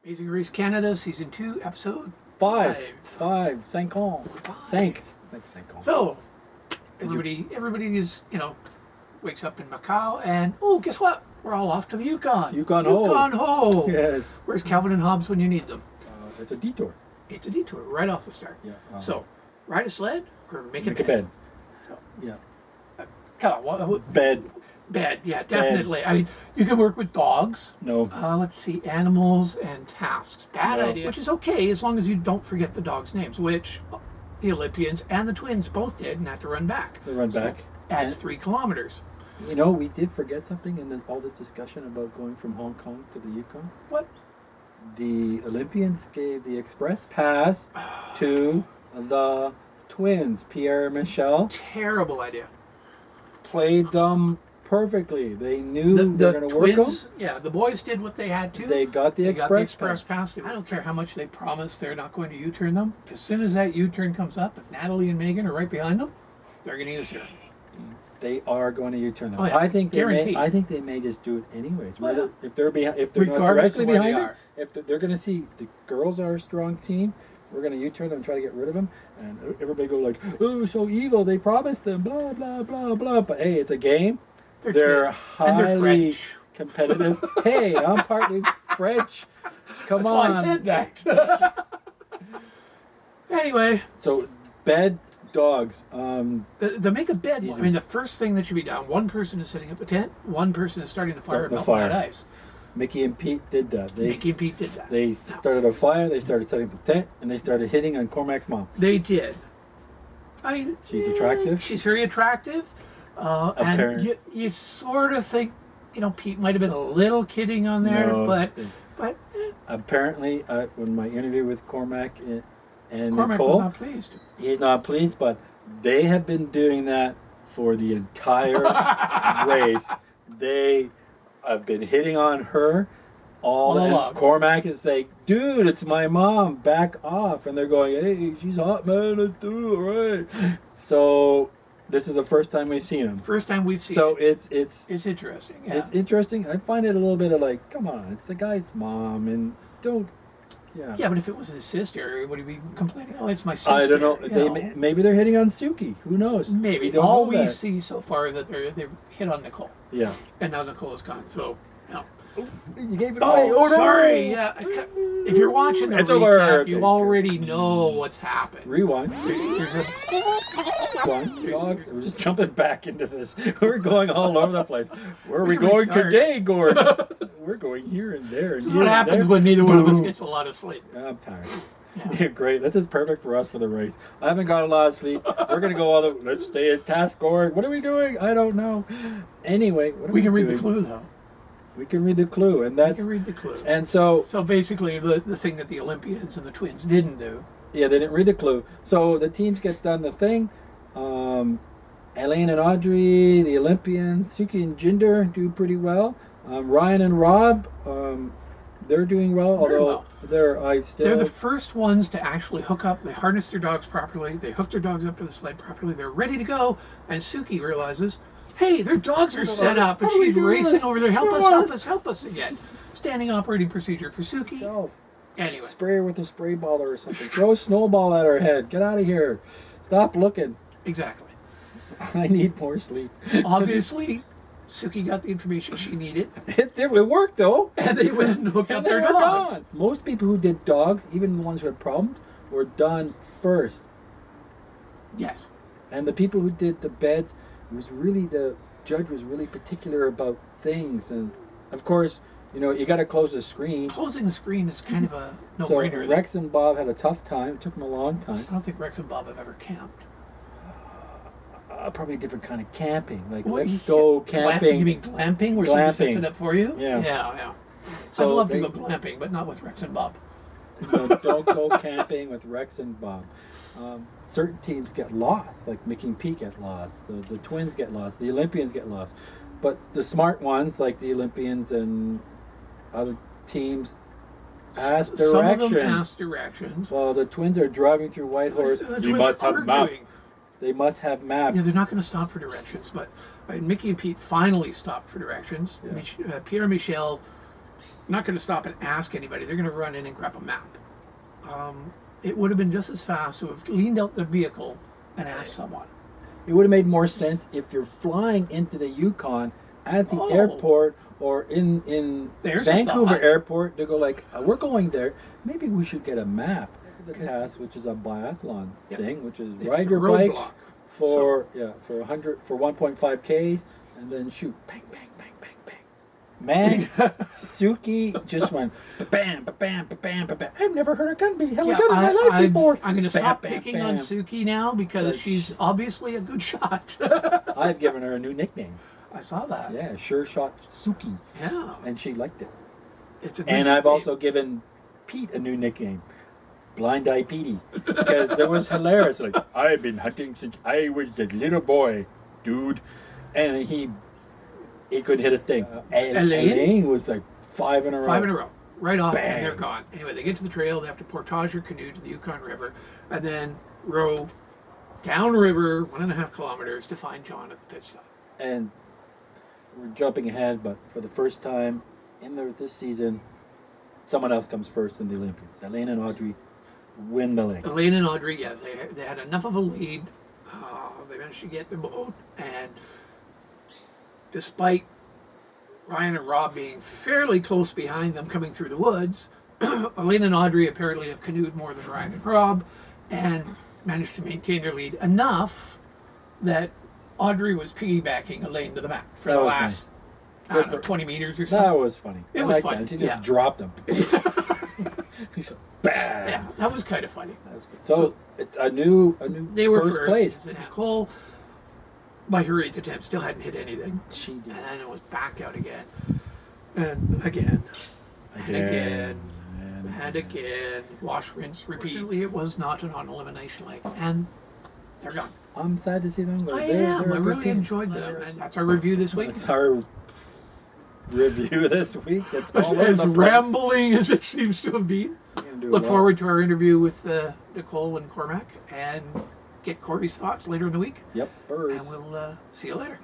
Amazing Race Canada, Season 2, Episode 5. 5. Cinq. So, everybody is, wakes up in Macau, and, guess what? We're all off to the Yukon. Yukon Ho. Yes. Where's Calvin and Hobbes when you need them? It's a detour. It's a detour, right off the start. Yeah. So, ride a sled or make a bed. So, yeah. Come on, what? Bed. Bed, yeah, definitely. I mean, you can work with dogs. No. Let's see, animals and tasks. Bad idea. Which is okay as long as you don't forget the dogs' names, which the Olympians and the twins both did and had to run back. They run back. Adds 3 kilometers. We did forget something in all this discussion about going from Hong Kong to the Yukon. What? The Olympians gave the express pass to the twins. Pierre and Michel. Terrible idea. Played them perfectly. They knew they were going to work them. Yeah, the boys did what they had to. They got the express pass. I don't care how much they promise they're not going to U-turn them. As soon as that U-turn comes up, if Natalie and Megan are right behind them, they're going to use her. They are going to U-turn them. Oh, yeah. I think Guaranteed. they may just do it anyways. Well, if they're not directly behind them, if they're going to see the girls are a strong team, we're going to U-turn them and try to get rid of them. And everybody go like, oh, so evil. They promised them, blah, blah, blah, blah. But hey, it's a game. They're highly competitive. Hey, I'm partly French. Come on. That's why I said that. Anyway. So, bed, dogs. The make a bed one. I mean, the first thing that should be done, one person is setting up the tent, one person is starting the fire and melting that ice. Mickey and Pete did that. They started a fire, they started setting up the tent, and they started hitting on Cormac's mom. They did. I mean, she's attractive. She's very attractive. And you sort of think, Pete might have been a little kidding on there, but apparently, when my interview with Cormac and Cormac Nicole, was not pleased. He's not pleased, but they have been doing that for the entire race. They have been hitting on her all along. Cormac is saying, dude, it's my mom, back off. And they're going, hey, she's hot, man, let's do it, right? So this is the first time we've seen him. First time we've seen him. So it's interesting. Yeah. It's interesting. I find it a little bit of like, come on, it's the guy's mom, and don't. Yeah, but if it was his sister, would he be complaining? Oh, it's my sister. I don't know. Maybe they're hitting on Suki. Who knows? Maybe. All we see so far is that they've hit on Nicole. Yeah. And now Nicole is gone. So, no. You gave it away. Oh, sorry. Yeah. If you're watching the recap, you already know what's happened. Rewind. Dogs. We're just jumping back into this. We're going all over the place. Where are we going today, Gord? We're going here and there. This is what happens when neither one of us gets a lot of sleep. I'm tired. Yeah, great. This is perfect for us for the race. I haven't got a lot of sleep. We're going to go let's stay at task, Gord. What are we doing? I don't know. Anyway, what are we doing? We can read the clue, though. We can read the clue, and that's. We can read the clue. And so basically, the thing that the Olympians and the twins didn't do. Yeah, they didn't read the clue. So the teams get done the thing. Elaine and Audrey, the Olympians, Suki and Jinder do pretty well. Ryan and Rob, they're doing well. Although they're the first ones to actually hook up. They harnessed their dogs properly. They hooked their dogs up to the sled properly. They're ready to go. And Suki realizes, hey, their dogs are set up, and she's racing over there. Help us again. Standing operating procedure for Suki. Anyway. Spray her with a spray ball or something. Throw a snowball at her head. Get out of here. Stop looking. Exactly. I need more sleep. Obviously, Suki got the information she needed. It worked, though. And they went and hooked up their dogs. Most people who did dogs, even the ones who had problems, were done first. Yes. And the people who did the beds, the judge was really particular about things. And, of course, you got to close the screen. Closing the screen is kind of a no-brainer. So Rex and Bob had a tough time. It took them a long time. I don't think Rex and Bob have ever camped. Probably a different kind of camping. Like, let's go camping. You mean glamping, where somebody sets it up for you? Yeah. Yeah. So I'd love to go glamping, but not with Rex and Bob. Don't go camping with Rex and Bob. Certain teams get lost, like Mickey and Pete get lost. The twins get lost. The Olympians get lost. But the smart ones, like the Olympians and other teams, ask directions. Some of them ask directions. Well, the twins are driving through Whitehorse. You must have maps. They must have maps. Yeah, they're not going to stop for directions, but Mickey and Pete finally stopped for directions. Yeah. Pierre and Michel not going to stop and ask anybody. They're going to run in and grab a map. It would have been just as fast to have leaned out the vehicle and asked someone. It would have made more sense if you're flying into the Yukon at the airport or in Vancouver airport to go like, we're going there. Maybe we should get a map. The task, which is a biathlon thing, which is ride your bike for 1.5 Ks and then shoot, bang, bang, bang, bang, bang. Man, Suki just went bam, bam, bam, bam. I've never heard a gun be held in my life before. I'm going to stop picking on Suki now because she's obviously a good shot. I've given her a new nickname. I saw that. Yeah, Sure Shot Suki. Yeah, and she liked it. It's a good and nickname. I've also given Pete a new nickname. Blind Eye Petey, because it was hilarious. Like, I've been hunting since I was a little boy, dude, and he couldn't hit a thing. Elaine was like 5 in a row. 5 in a row, right off, Bang. and they're gone. Anyway, they get to the trail. They have to portage their canoe to the Yukon River, and then row downriver 1.5 kilometers to find John at the pit stop. And we're jumping ahead, but for the first time in this season, someone else comes first in the Olympians. Elaine and Audrey win the link. Elaine and Audrey, yes, they had enough of a lead. They managed to get the boat, and despite Ryan and Rob being fairly close behind them coming through the woods, Elaine and Audrey apparently have canoed more than Ryan and Rob and managed to maintain their lead enough that Audrey was piggybacking Elaine to the map for the last 20 meters or so. That was funny. It was funny. She just dropped them. Bam. Yeah, that was kind of funny. That was good. So it's a new they were first place. And Nicole, by her 8th attempt, still hadn't hit anything. She did. And then it was back out again. And again. And again. And again. Wash, rinse, repeat. Fortunately, it was not an on-elimination leg. And they're gone. I'm sad to see them go. I am. I really enjoyed them. And that's our review this week. That's our review this week. It's all as rambling as it seems to have been. Look forward to our interview with Nicole and Cormac and get Corey's thoughts later in the week. Yep. And we'll see you later.